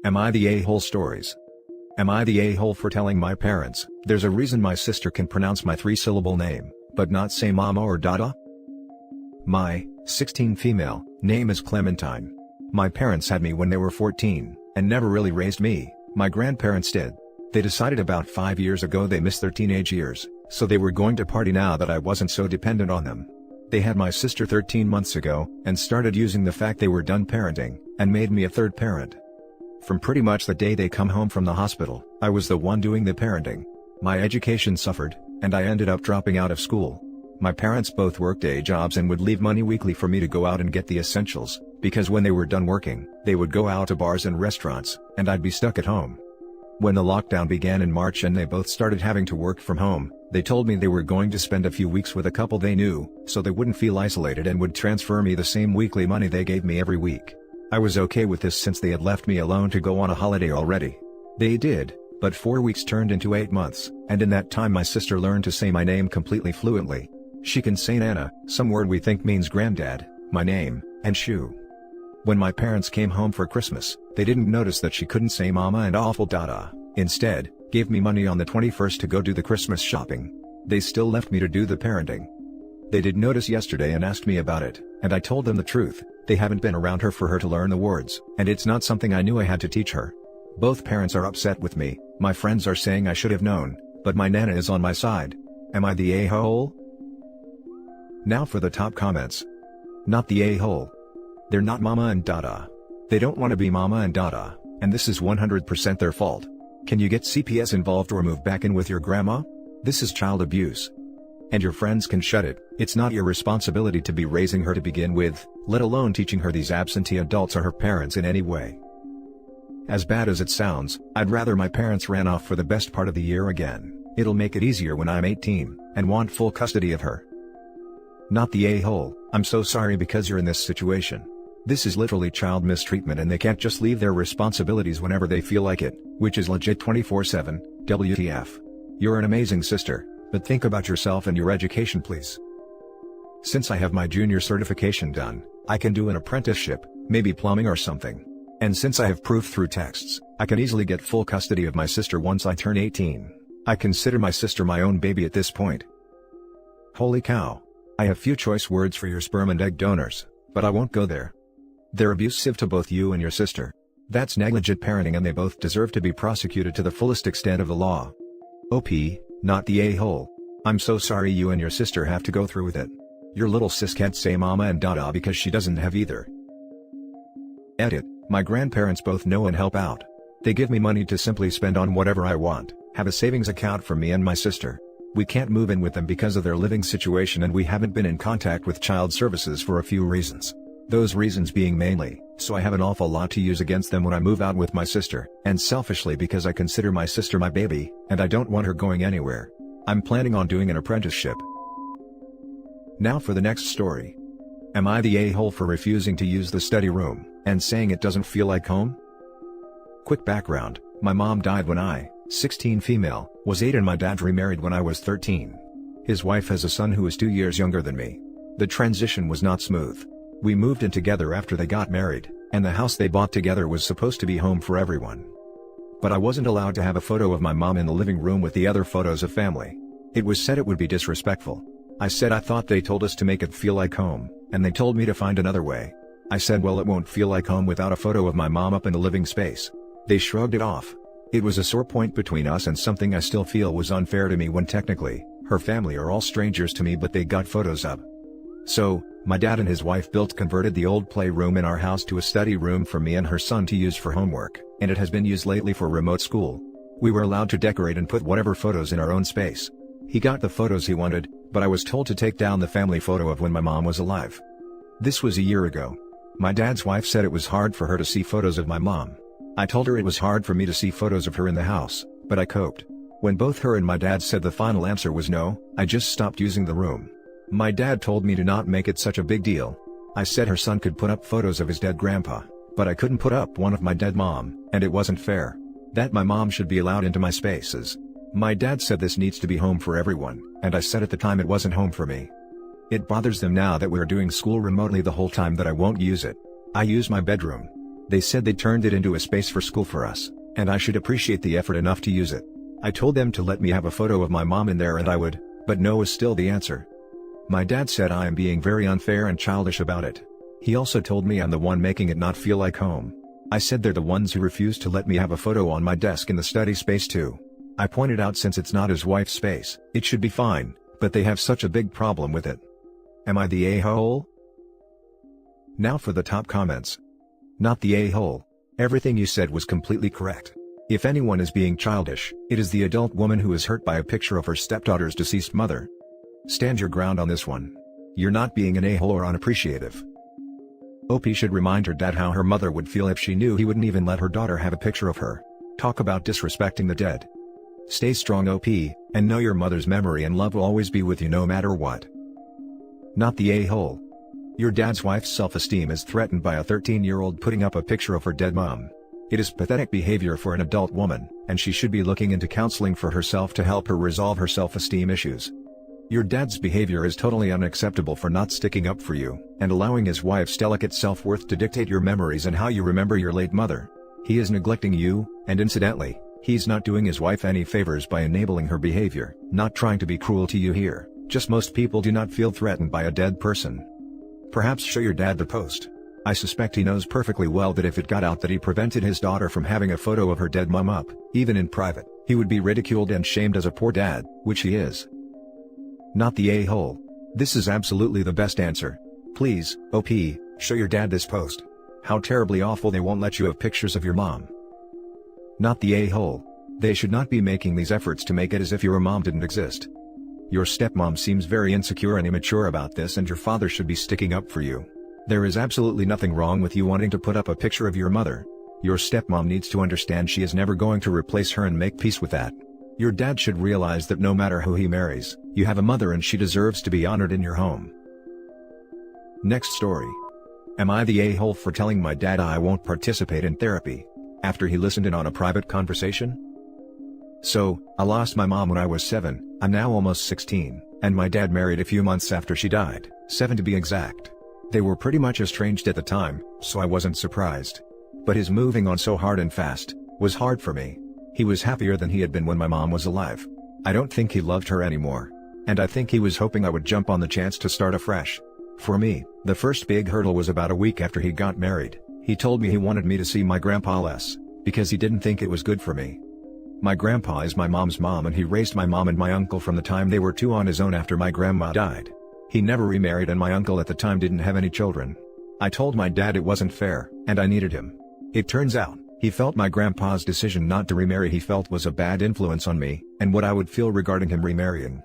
Am I the a-hole stories? Am I the a-hole for telling my parents, there's a reason my sister can pronounce my 3-syllable name, but not say mama or dada? My, 16 female, name is Clementine. My parents had me when they were 14, and never really raised me, my grandparents did. They decided about 5 years ago they missed their teenage years, so they were going to party now that I wasn't so dependent on them. They had my sister 13 months ago, and started using the fact they were done parenting, and made me a third parent. From pretty much the day they come home from the hospital, I was the one doing the parenting. My education suffered, and I ended up dropping out of school. My parents both worked day jobs and would leave money weekly for me to go out and get the essentials, because when they were done working, they would go out to bars and restaurants, and I'd be stuck at home. When the lockdown began in March and they both started having to work from home, they told me they were going to spend a few weeks with a couple they knew, so they wouldn't feel isolated and would transfer me the same weekly money they gave me every week. I was okay with this since they had left me alone to go on a holiday already. They did, but 4 weeks turned into 8 months, and in that time my sister learned to say my name completely fluently. She can say Nana, some word we think means granddad, my name, and shoe. When my parents came home for Christmas, they didn't notice that she couldn't say mama and awful dada, instead, gave me money on the 21st to go do the Christmas shopping. They still left me to do the parenting. They did notice yesterday and asked me about it, and I told them the truth. They haven't been around her for her to learn the words, and it's not something I knew I had to teach her. Both parents are upset with me, my friends are saying I should have known, but my nana is on my side. Am I the a-hole? Now for the top comments. Not the a-hole. They're not mama and dada. They don't want to be mama and dada, and this is 100% their fault. Can you get CPS involved or move back in with your grandma? This is child abuse. And your friends can shut it. It's not your responsibility to be raising her to begin with, let alone teaching her these absentee adults are her parents in any way. As bad as it sounds, I'd rather my parents ran off for the best part of the year again. It'll make it easier when I'm 18, and want full custody of her. Not the a-hole. I'm so sorry because you're in this situation. This is literally child mistreatment and they can't just leave their responsibilities whenever they feel like it, which is legit 24/7, WTF. You're an amazing sister, but think about yourself and your education please. Since I have my junior certification done, I can do an apprenticeship, maybe plumbing or something. And since I have proof through texts, I can easily get full custody of my sister once I turn 18. I consider my sister my own baby at this point. Holy cow. I have few choice words for your sperm and egg donors, but I won't go there. They're abusive to both you and your sister. That's negligent parenting and they both deserve to be prosecuted to the fullest extent of the law. OP, not the a-hole. I'm so sorry you and your sister have to go through with it. Your little sis can't say mama and dada because she doesn't have either. Edit, my grandparents both know and help out. They give me money to simply spend on whatever I want, have a savings account for me and my sister. We can't move in with them because of their living situation and we haven't been in contact with child services for a few reasons. Those reasons being mainly, so I have an awful lot to use against them when I move out with my sister, and selfishly because I consider my sister my baby, and I don't want her going anywhere. I'm planning on doing an apprenticeship. Now for the next story. Am I the a-hole for refusing to use the study room, and saying it doesn't feel like home? Quick background, my mom died when I, 16 female, was 8 and my dad remarried when I was 13. His wife has a son who is 2 years younger than me. The transition was not smooth. We moved in together after they got married, and the house they bought together was supposed to be home for everyone. But I wasn't allowed to have a photo of my mom in the living room with the other photos of family. It was said it would be disrespectful. I said I thought they told us to make it feel like home, and they told me to find another way. I said well it won't feel like home without a photo of my mom up in the living space. They shrugged it off. It was a sore point between us and something I still feel was unfair to me when technically, her family are all strangers to me but they got photos up. So, my dad and his wife converted the old playroom in our house to a study room for me and her son to use for homework, and it has been used lately for remote school. We were allowed to decorate and put whatever photos in our own space. He got the photos he wanted, but I was told to take down the family photo of when my mom was alive. This was a year ago. My dad's wife said it was hard for her to see photos of my mom. I told her it was hard for me to see photos of her in the house, but I coped. When both her and my dad said the final answer was no, I just stopped using the room. My dad told me to not make it such a big deal. I said her son could put up photos of his dead grandpa, but I couldn't put up one of my dead mom, and it wasn't fair. That my mom should be allowed into my spaces. My dad said this needs to be home for everyone, and I said at the time it wasn't home for me. It bothers them now that we're doing school remotely the whole time that I won't use it. I use my bedroom. They said they turned it into a space for school for us, and I should appreciate the effort enough to use it. I told them to let me have a photo of my mom in there and I would, but no was still the answer. My dad said I am being very unfair and childish about it. He also told me I'm the one making it not feel like home. I said they're the ones who refused to let me have a photo on my desk in the study space too. I pointed out since it's not his wife's space, it should be fine, but they have such a big problem with it. Am I the a-hole? Now for the top comments. Not the a-hole. Everything you said was completely correct. If anyone is being childish, it is the adult woman who is hurt by a picture of her stepdaughter's deceased mother. Stand your ground on this one. You're not being an a-hole or unappreciative. OP should remind her dad how her mother would feel if she knew he wouldn't even let her daughter have a picture of her. Talk about disrespecting the dead. Stay strong OP, and know your mother's memory and love will always be with you no matter what. Not the a-hole. Your dad's wife's self-esteem is threatened by a 13-year-old putting up a picture of her dead mom. It is pathetic behavior for an adult woman, and she should be looking into counseling for herself to help her resolve her self-esteem issues. Your dad's behavior is totally unacceptable for not sticking up for you, and allowing his wife's delicate self-worth to dictate your memories and how you remember your late mother. He is neglecting you, and incidentally, he's not doing his wife any favors by enabling her behavior. Not trying to be cruel to you here, just most people do not feel threatened by a dead person. Perhaps show your dad the post. I suspect he knows perfectly well that if it got out that he prevented his daughter from having a photo of her dead mom up, even in private, he would be ridiculed and shamed as a poor dad, which he is. Not the a-hole. This is absolutely the best answer. Please, OP, show your dad this post. How terribly awful they won't let you have pictures of your mom. Not the a-hole. They should not be making these efforts to make it as if your mom didn't exist. Your stepmom seems very insecure and immature about this, and your father should be sticking up for you. There is absolutely nothing wrong with you wanting to put up a picture of your mother. Your stepmom needs to understand she is never going to replace her and make peace with that. Your dad should realize that no matter who he marries, you have a mother and she deserves to be honored in your home. Next story. Am I the a-hole for telling my dad I won't participate in therapy, after he listened in on a private conversation? So, I lost my mom when I was 7, I'm now almost 16, and my dad married a few months after she died, 7 to be exact. They were pretty much estranged at the time, so I wasn't surprised. But his moving on so hard and fast was hard for me. He was happier than he had been when my mom was alive. I don't think he loved her anymore. And I think he was hoping I would jump on the chance to start afresh. For me, the first big hurdle was about a week after he got married. He told me he wanted me to see my grandpa less, because he didn't think it was good for me. My grandpa is my mom's mom and he raised my mom and my uncle from the time they were 2 on his own after my grandma died. He never remarried and my uncle at the time didn't have any children. I told my dad it wasn't fair, and I needed him. It turns out, he felt my grandpa's decision not to remarry he felt was a bad influence on me, and what I would feel regarding him remarrying.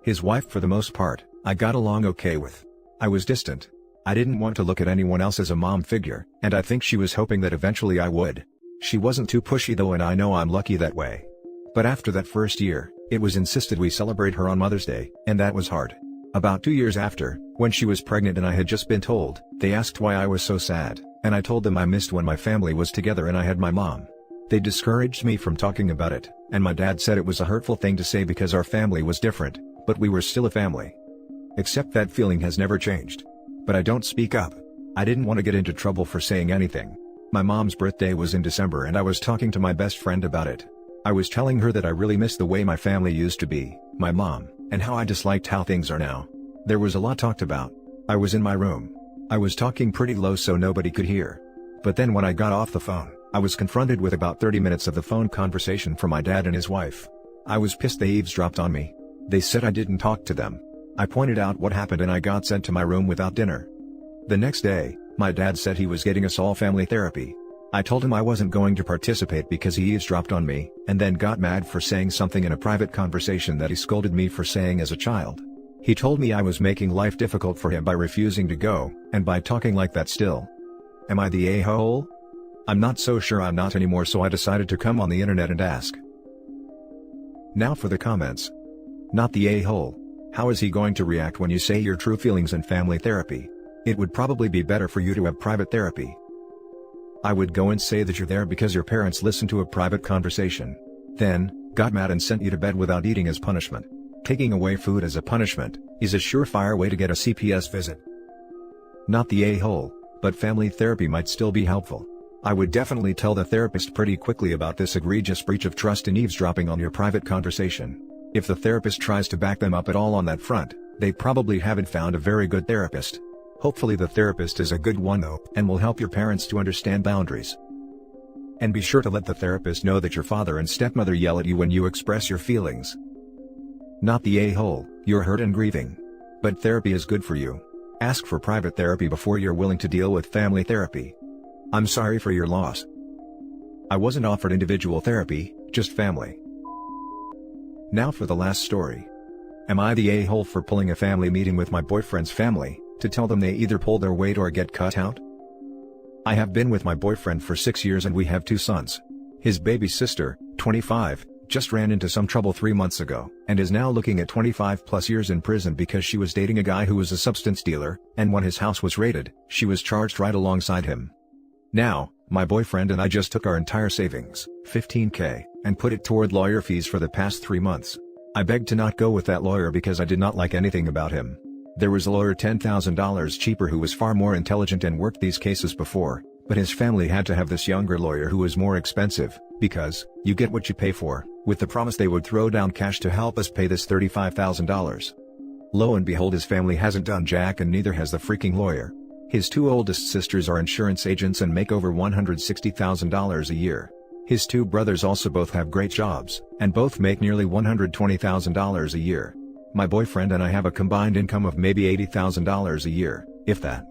His wife for the most part, I got along okay with. I was distant. I didn't want to look at anyone else as a mom figure, and I think she was hoping that eventually I would. She wasn't too pushy though, and I know I'm lucky that way. But after that first year, it was insisted we celebrate her on Mother's Day, and that was hard. About 2 years after, when she was pregnant and I had just been told, they asked why I was so sad, and I told them I missed when my family was together and I had my mom. They discouraged me from talking about it, and my dad said it was a hurtful thing to say because our family was different, but we were still a family. Except that feeling has never changed. But I don't speak up. I didn't want to get into trouble for saying anything. My mom's birthday was in December and I was talking to my best friend about it. I was telling her that I really miss the way my family used to be, my mom, and how I disliked how things are now. There was a lot talked about. I was in my room. I was talking pretty low so nobody could hear. But then when I got off the phone, I was confronted with about 30 minutes of the phone conversation from my dad and his wife. I was pissed they eavesdropped on me. They said I didn't talk to them. I pointed out what happened and I got sent to my room without dinner. The next day, my dad said he was getting us all family therapy. I told him I wasn't going to participate because he eavesdropped on me, and then got mad for saying something in a private conversation that he scolded me for saying as a child. He told me I was making life difficult for him by refusing to go, and by talking like that still. Am I the a-hole? I'm not so sure I'm not anymore, so I decided to come on the internet and ask. Now for the comments. Not the a-hole. How is he going to react when you say your true feelings in family therapy? It would probably be better for you to have private therapy. I would go and say that you're there because your parents listened to a private conversation. Then, got mad and sent you to bed without eating as punishment. Taking away food as a punishment is a surefire way to get a CPS visit. Not the a-hole, but family therapy might still be helpful. I would definitely tell the therapist pretty quickly about this egregious breach of trust and eavesdropping on your private conversation. If the therapist tries to back them up at all on that front, they probably haven't found a very good therapist. Hopefully the therapist is a good one though, and will help your parents to understand boundaries. And be sure to let the therapist know that your father and stepmother yell at you when you express your feelings. Not the a-hole, you're hurt and grieving. But therapy is good for you. Ask for private therapy before you're willing to deal with family therapy. I'm sorry for your loss. I wasn't offered individual therapy, just family. Now for the last story. Am I the a-hole for pulling a family meeting with my boyfriend's family, to tell them they either pull their weight or get cut out? I have been with my boyfriend for 6 years and we have 2 sons. His baby sister, 25, just ran into some trouble 3 months ago, and is now looking at 25+ years in prison because she was dating a guy who was a substance dealer, and when his house was raided, she was charged right alongside him. Now, my boyfriend and I just took our entire savings, $15K, and put it toward lawyer fees for the past 3 months. I begged to not go with that lawyer because I did not like anything about him. There was a lawyer $10,000 cheaper who was far more intelligent and worked these cases before, but his family had to have this younger lawyer who was more expensive, because, you get what you pay for, with the promise they would throw down cash to help us pay this $35,000. Lo and behold, his family hasn't done jack and neither has the freaking lawyer. His 2 oldest sisters are insurance agents and make over $160,000 a year. His 2 brothers also both have great jobs, and both make nearly $120,000 a year. My boyfriend and I have a combined income of maybe $80,000 a year, if that.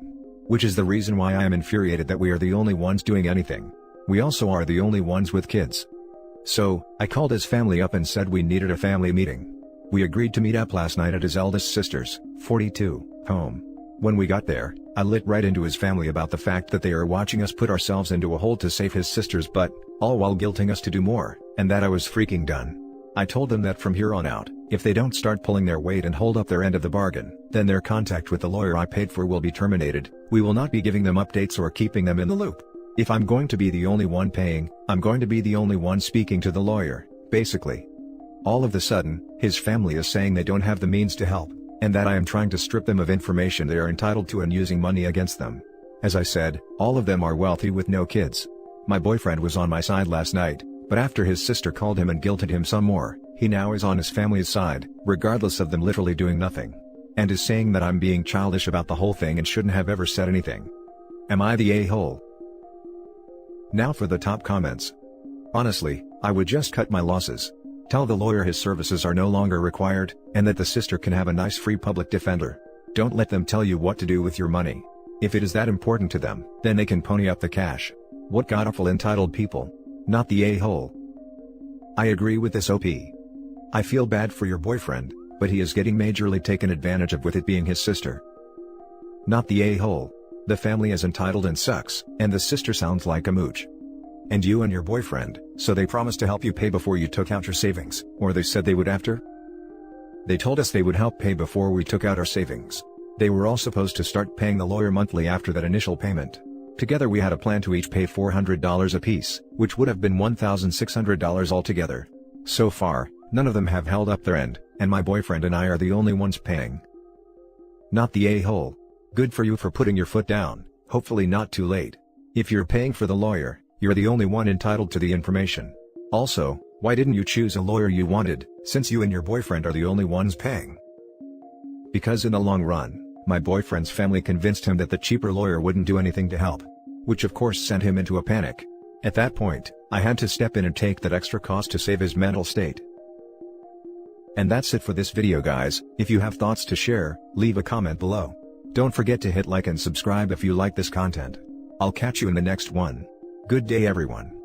Which is the reason why I am infuriated that we are the only ones doing anything. We also are the only ones with kids. So, I called his family up and said we needed a family meeting. We agreed to meet up last night at his eldest sister's, 42, home. When we got there, I lit right into his family about the fact that they are watching us put ourselves into a hole to save his sister's butt, all while guilting us to do more, and that I was freaking done. I told them that from here on out, if they don't start pulling their weight and hold up their end of the bargain, then their contact with the lawyer I paid for will be terminated. We will not be giving them updates or keeping them in the loop. If I'm going to be the only one paying, I'm going to be the only one speaking to the lawyer, basically. All of a sudden, his family is saying they don't have the means to help, and that I am trying to strip them of information they are entitled to and using money against them. As I said, all of them are wealthy with no kids. My boyfriend was on my side last night, but after his sister called him and guilted him some more, he now is on his family's side, regardless of them literally doing nothing. And is saying that I'm being childish about the whole thing and shouldn't have ever said anything. Am I the a-hole? Now for the top comments. Honestly, I would just cut my losses. Tell the lawyer his services are no longer required, and that the sister can have a nice free public defender. Don't let them tell you what to do with your money. If it is that important to them, then they can pony up the cash. What god-awful entitled people. Not the a-hole. I agree with this OP. I feel bad for your boyfriend, but he is getting majorly taken advantage of with it being his sister. Not the a-hole. The family is entitled and sucks, and the sister sounds like a mooch. And you and your boyfriend, so they promised to help you pay before you took out your savings, or they said they would after? They told us they would help pay before we took out our savings. They were all supposed to start paying the lawyer monthly after that initial payment. Together we had a plan to each pay $400 apiece, which would have been $1,600 altogether. So far, none of them have held up their end, and my boyfriend and I are the only ones paying. Not the a-hole. Good for you for putting your foot down, hopefully not too late. If you're paying for the lawyer, you're the only one entitled to the information. Also, why didn't you choose a lawyer you wanted, since you and your boyfriend are the only ones paying? Because in the long run, my boyfriend's family convinced him that the cheaper lawyer wouldn't do anything to help. Which of course sent him into a panic. At that point, I had to step in and take that extra cost to save his mental state. And that's it for this video guys. If you have thoughts to share, leave a comment below. Don't forget to hit like and subscribe if you like this content. I'll catch you in the next one. Good day everyone.